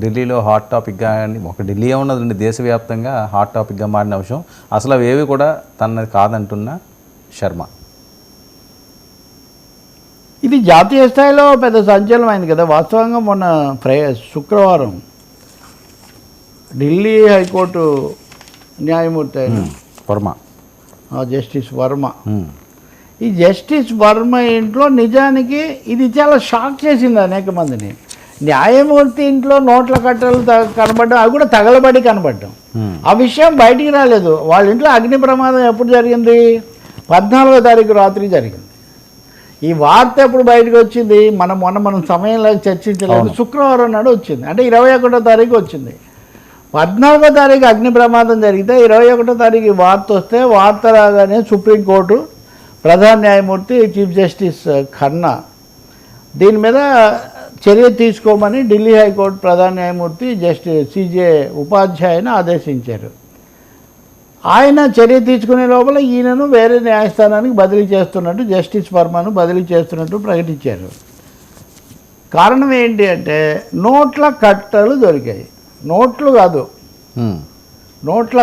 ఢిల్లీలో హాట్ టాపిక్గా ఒక ఢిల్లీ ఉన్నదండి, దేశవ్యాప్తంగా హాట్ టాపిక్గా మారిన అంశం. అసలు అవేవి కూడా తనది కాదంటున్న శర్మ. ఇది జాతీయ స్థాయిలో పెద్ద సంచలనమైంది కదా. వాస్తవంగా మొన్న శుక్రవారం ఢిల్లీ హైకోర్టు న్యాయమూర్తి అయిన వర్మ, జస్టిస్ వర్మ, ఈ జస్టిస్ వర్మ ఇంట్లో నిజానికి ఇది చాలా షాక్ చేసింది అనేక మందిని. న్యాయమూర్తి ఇంట్లో నోట్ల కట్టలు కనబడడం, అవి కూడా తగలబడి కనబడడం, ఆ విషయం బయటికి రాలేదు. వాళ్ళ ఇంట్లో అగ్ని ప్రమాదం ఎప్పుడు జరిగింది? 14వ తారీఖు రాత్రి జరిగింది. ఈ వార్త ఎప్పుడు బయటకు వచ్చింది? మనం సమయంలో చర్చించలేదు. శుక్రవారం నాడు వచ్చింది, అంటే 21వ తారీఖు వచ్చింది. 14వ తారీఖు అగ్ని ప్రమాదం జరిగితే 21వ తారీఖు వార్త వస్తే, వార్త రాగానే సుప్రీంకోర్టు ప్రధాన న్యాయమూర్తి చీఫ్ జస్టిస్ ఖన్నా దీని మీద చర్య తీసుకోమని ఢిల్లీ హైకోర్టు ప్రధాన న్యాయమూర్తి జస్టిస్ సిజే ఉపాధ్యాయని ఆదేశించారు. ఆయన చర్య తీసుకునే లోపల ఈయనను వేరే న్యాయస్థానానికి బదిలీ చేస్తున్నట్టు, జస్టిస్ వర్మను బదిలీ చేస్తున్నట్టు ప్రకటించారు. కారణం ఏంటి అంటే నోట్ల కట్టలు దొరికాయి. నోట్లు కాదు, నోట్ల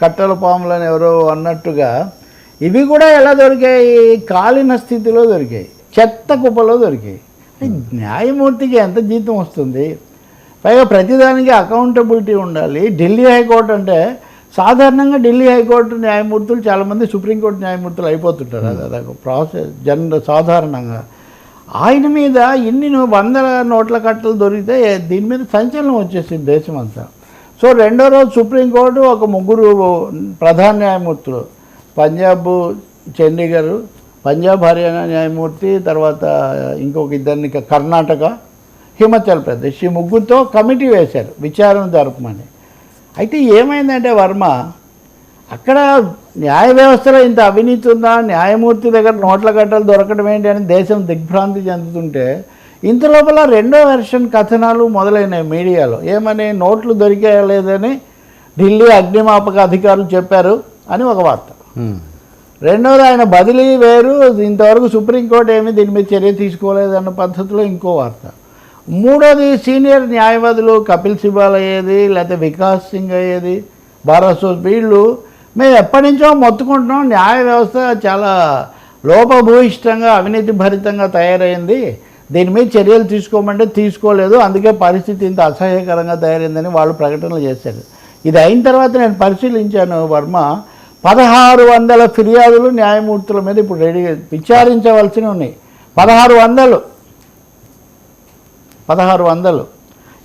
కట్టల పాములని ఎవరో అన్నట్టుగా ఇవి కూడా ఎలా దొరికాయి? కాలిన స్థితిలో దొరికాయి, చెత్త కుప్పలో దొరికాయి. న్యాయమూర్తికి ఎంత జీతం వస్తుంది? పైగా ప్రతిదానికి అకౌంటబిలిటీ ఉండాలి. ఢిల్లీ హైకోర్టు అంటే సాధారణంగా ఢిల్లీ హైకోర్టు న్యాయమూర్తులు చాలామంది సుప్రీంకోర్టు న్యాయమూర్తులు అయిపోతుంటారు. అదొక ప్రాసెస్ సాధారణంగా. ఆయన మీద ఇన్ని 100 నోట్ల కట్టలు దొరికితే దీని మీద సంచలనం వచ్చేసింది దేశమంతా. సో రెండో రోజు సుప్రీంకోర్టు ఒక 3 ప్రధాన న్యాయమూర్తులు, పంజాబ్ చండీగఢ్, పంజాబ్ హర్యానా న్యాయమూర్తి, తర్వాత ఇంకొక 2 కర్ణాటక, హిమాచల్ ప్రదేశ్, ఈ 3తో కమిటీ వేశారు విచారణ జరపమని. అయితే ఏమైందంటే వర్మ అక్కడ న్యాయ వ్యవస్థలో ఇంత అవినీతి ఉందా, న్యాయమూర్తి దగ్గర నోట్ల కట్టలు దొరకడం ఏంటి అని దేశం దిగ్భ్రాంతి చెందుతుంటే, ఇంత లోపల రెండో వెర్షన్ కథనాలు మొదలైనాయి మీడియాలో. ఏమని? నోట్లు దొరికేయలేదని ఢిల్లీ అగ్నిమాపక అధికారులు చెప్పారు అని ఒక వార్త. రెండోది ఆయన బదిలీ వేరు, ఇంతవరకు సుప్రీంకోర్టు ఏమీ దీని మీద చర్య తీసుకోలేదన్న పద్ధతిలో ఇంకో వార్త. మూడోది సీనియర్ న్యాయవాదులు కపిల్ సిబాల్ అయ్యేది, లేకపోతే వికాస్ సింగ్ అయ్యేది, బారాసోస్, వీళ్ళు మేము ఎప్పటి నుంచో మొత్తుకుంటున్నాం న్యాయ వ్యవస్థ చాలా లోపభూయిష్టంగా అవినీతి భరితంగా తయారైంది, దీని మీద చర్యలు తీసుకోమంటే తీసుకోలేదు, అందుకే పరిస్థితి ఇంత అసహ్యకరంగా తయారైందని వాళ్ళు ప్రకటనలు చేశారు. ఇది అయిన తర్వాత నేను పరిశీలించాను. వర్మ 1600 ఫిర్యాదులు న్యాయమూర్తుల మీద ఇప్పుడు రెడీగా విచారించవలసినవి ఉన్నాయి. 1600.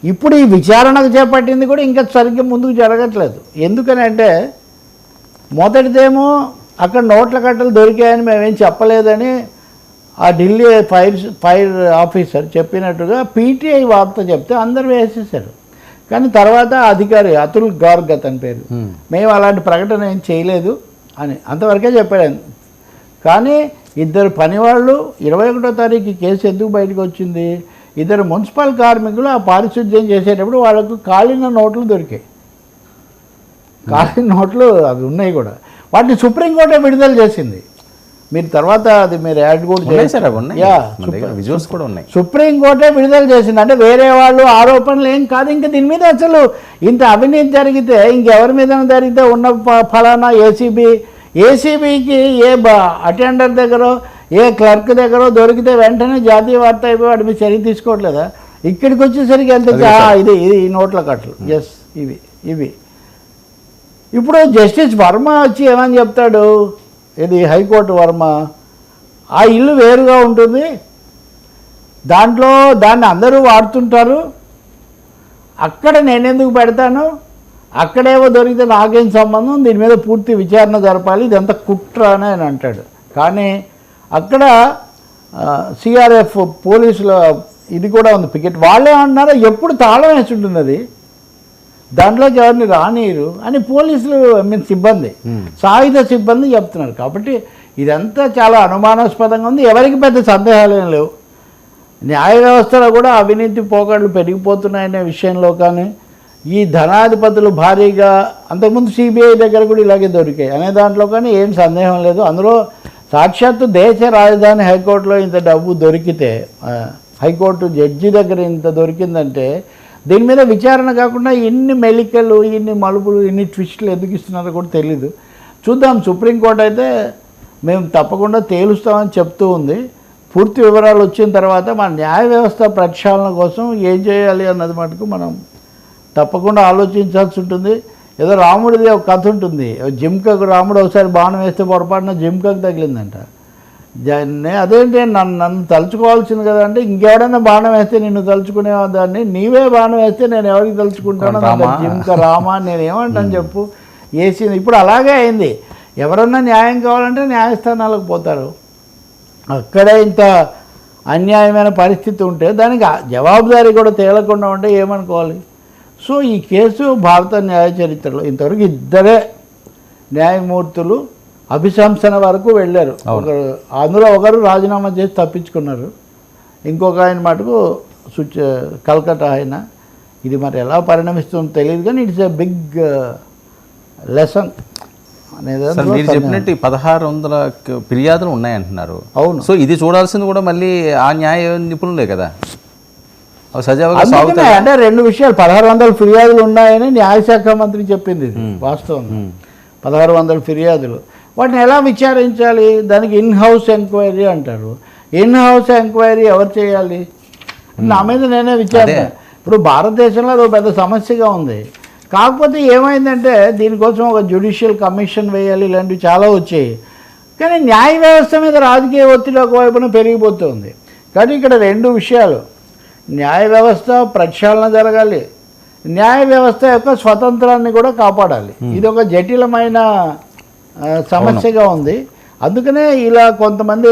ఇప్పుడు ఈ విచారణకు చేపట్టింది కూడా ఇంకా సరిగ్గా ముందుకు జరగట్లేదు. ఎందుకని అంటే మొదటిదేమో అక్కడ నోట్ల కట్టలు దొరికాయని మేమేం చెప్పలేదని ఆ ఢిల్లీ ఫైర్ ఆఫీసర్ చెప్పినట్టుగా పీటీఐ వార్త చెప్తే అందరూ వేసేసారు. కానీ తర్వాత అధికారి అతుల్ గార్గ్ అతని పేరు, మేము అలాంటి ప్రకటన ఏం చేయలేదు అని అంతవరకే చెప్పాడు. కానీ 2 పనివాళ్ళు 21వ తారీఖు కేసు ఎందుకు బయటకు వచ్చింది? 2 మున్సిపల్ కార్మికులు ఆ పారిశుద్ధ్యం చేసేటప్పుడు వాళ్ళకు కాలిన నోట్లు దొరికాయి. కాలిన నోట్లు అవి ఉన్నాయి కూడా. వాటిని సుప్రీంకోర్టే విడుదల చేసింది. మీరు తర్వాత అది మీరు యాడ్ కూడా చేశారు. సుప్రీంకోర్టే విడుదల చేసింది. అంటే వేరే వాళ్ళు ఆరోపణలు ఏం కాదు. ఇంకా దీని మీద అసలు ఇంత అవినీతి జరిగితే ఇంకెవరి మీద జరిగితే ఉన్న ఫలానా ఏసీబీకి ఏ అటెండర్ దగ్గర ఏ క్లర్క్ దగ్గర దొరికితే వెంటనే జాతీయ వార్త అయిపోయి వాటి మీద చర్య తీసుకోవట్లేదా? ఇక్కడికి వచ్చేసరికి ఎంత ఇది ఈ నోట్ల కట్టలు. ఎస్, ఇవి ఇప్పుడు జస్టిస్ వర్మ వచ్చి ఏమని చెప్తాడు? ఇది హైకోర్టు వర్మ, ఆ ఇల్లు వేరుగా ఉంటుంది, దాన్ని అందరూ వాడుతుంటారు, అక్కడ నేనెందుకు పెడతాను, అక్కడేవో దొరికితే నాకేం సంబంధం, దీని మీద పూర్తి విచారణ జరపాలి, ఇదంతా కుట్ర అని ఆయన అంటాడు. కానీ అక్కడ సిఆర్ఎఫ్ పోలీసుల ఇది కూడా ఉంది, పికెట్. వాళ్ళే అంటున్నారో ఎప్పుడు తాళం వేసి ఉంటుంది అది, దాంట్లోకి ఎవరిని రానియరు అని పోలీసులు సిబ్బంది, సాయుధ సిబ్బంది చెప్తున్నారు. కాబట్టి ఇదంతా చాలా అనుమానాస్పదంగా ఉంది. ఎవరికి పెద్ద సందేహాలు ఏం లేవు. న్యాయ వ్యవస్థలో కూడా అవినీతి పోకడలు పెరిగిపోతున్నాయనే విషయంలో కానీ, ఈ ధనాధిపతులు భారీగా అంతకుముందు సిబిఐ దగ్గర కూడా ఇలాగే దొరికాయి అనే దాంట్లో కానీ ఏం సందేహం లేదు. అందులో సాక్షాత్తు దేశ రాజధాని హైకోర్టులో ఇంత డబ్బు దొరికితే, హైకోర్టు జడ్జి దగ్గర ఇంత దొరికిందంటే దీని మీద విచారణ కాకుండా ఇన్ని మెలికలు, ఇన్ని మలుపులు, ఇన్ని ట్విస్టులు ఎందుకు ఇస్తున్నారో కూడా తెలీదు. చూద్దాం. సుప్రీంకోర్టు అయితే మేము తప్పకుండా తేలుస్తామని చెప్తూ ఉంది. పూర్తి వివరాలు వచ్చిన తర్వాత మన న్యాయ వ్యవస్థ ప్రక్షాళన కోసం ఏం చేయాలి అన్నది మటుకు మనం తప్పకుండా ఆలోచించాల్సి ఉంటుంది. ఏదో రాముడిది ఒక కథ ఉంటుంది. జింకకు రాముడు ఒకసారి బాణం వేస్తే పొరపాటున జింకకు తగిలిందంట. అదేంటి నన్ను తలుచుకోవాల్సింది కదా అంటే, ఇంకెవడైనా బాణం వేస్తే నిన్ను తలుచుకునే దాన్ని, నీవే బాణం వేస్తే నేను ఎవరికి తలుచుకుంటాను, జింక రామా నేను ఏమంటాను చెప్పు వేసింది. ఇప్పుడు అలాగే అయింది. ఎవరన్నా న్యాయం కావాలంటే న్యాయస్థానాలకు పోతారు. అక్కడే ఇంత అన్యాయమైన పరిస్థితి ఉంటే దానికి జవాబుదారీ కూడా తేలకుండా ఉంటే ఏమనుకోవాలి. సో ఈ కేసు భారత న్యాయ చరిత్రలో ఇంతవరకు ఇద్దరే న్యాయమూర్తులు అభిశంసన వరకు వెళ్ళారు. అందులో ఒకరు రాజీనామా చేసి తప్పించుకున్నారు, ఇంకొక ఆయన మటుకు కల్కట్టా ఆయన. ఇది మరి ఎలా పరిణమిస్తుందో తెలియదు, కానీ ఇట్స్ ఎ బిగ్ లెసన్ అనేది. మీరు చెప్పినట్టు 1600 ఫిర్యాదులు ఉన్నాయంటున్నారు. అవును. సో ఇది చూడాల్సింది కూడా మళ్ళీ ఆ న్యాయ నిపుణులే కదా, సజావుగా అంటే 2 విషయాలు. 1600 ఫిర్యాదులు ఉన్నాయని న్యాయశాఖ మంత్రి చెప్పింది. ఇది వాస్తవం. 1600 ఫిర్యాదులు, వాటిని ఎలా విచారించాలి? దానికి ఇన్ హౌస్ ఎంక్వైరీ అంటారు. ఇన్ హౌస్ ఎంక్వైరీ ఎవరు చేయాలి? నా మీద నేనే విచారణ. ఇప్పుడు భారతదేశంలో అది పెద్ద సమస్యగా ఉంది. కాకపోతే ఏమైందంటే దీనికోసం ఒక జ్యుడిషియల్ కమిషన్ వేయాలి, ఇలాంటివి చాలా వచ్చాయి. కానీ న్యాయ వ్యవస్థ మీద రాజకీయ ఒత్తిడి ఒకవైపున పెరిగిపోతుంది. కానీ ఇక్కడ 2 విషయాలు. న్యాయ వ్యవస్థ ప్రక్షాళన జరగాలి, న్యాయ వ్యవస్థ యొక్క స్వతంత్రాన్ని కూడా కాపాడాలి. ఇది ఒక జటిలమైన సమస్యగా ఉంది. అందుకనే ఇలా కొంతమంది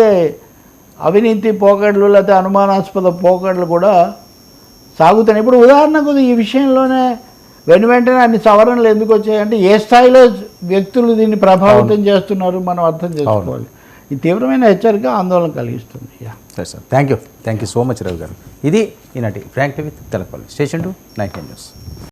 అవినీతి పోకడలు లేకపోతే అనుమానాస్పద పోకడలు కూడా సాగుతున్నాయి. ఇప్పుడు ఉదాహరణకు ఈ విషయంలోనే వెంటనే అన్ని సవరణలు ఎందుకు వచ్చాయంటే ఏ స్థాయిలో వ్యక్తులు దీన్ని ప్రభావితం చేస్తున్నారు మనం అర్థం చేసుకోవాలి. ఈ తీవ్రమైన హెచ్చరిక ఆందోళన కలిగిస్తుంది. సరే sir, thank you so much Ravi garu. ఇది ఈనాటి frank with Telapalli. Station 9 news.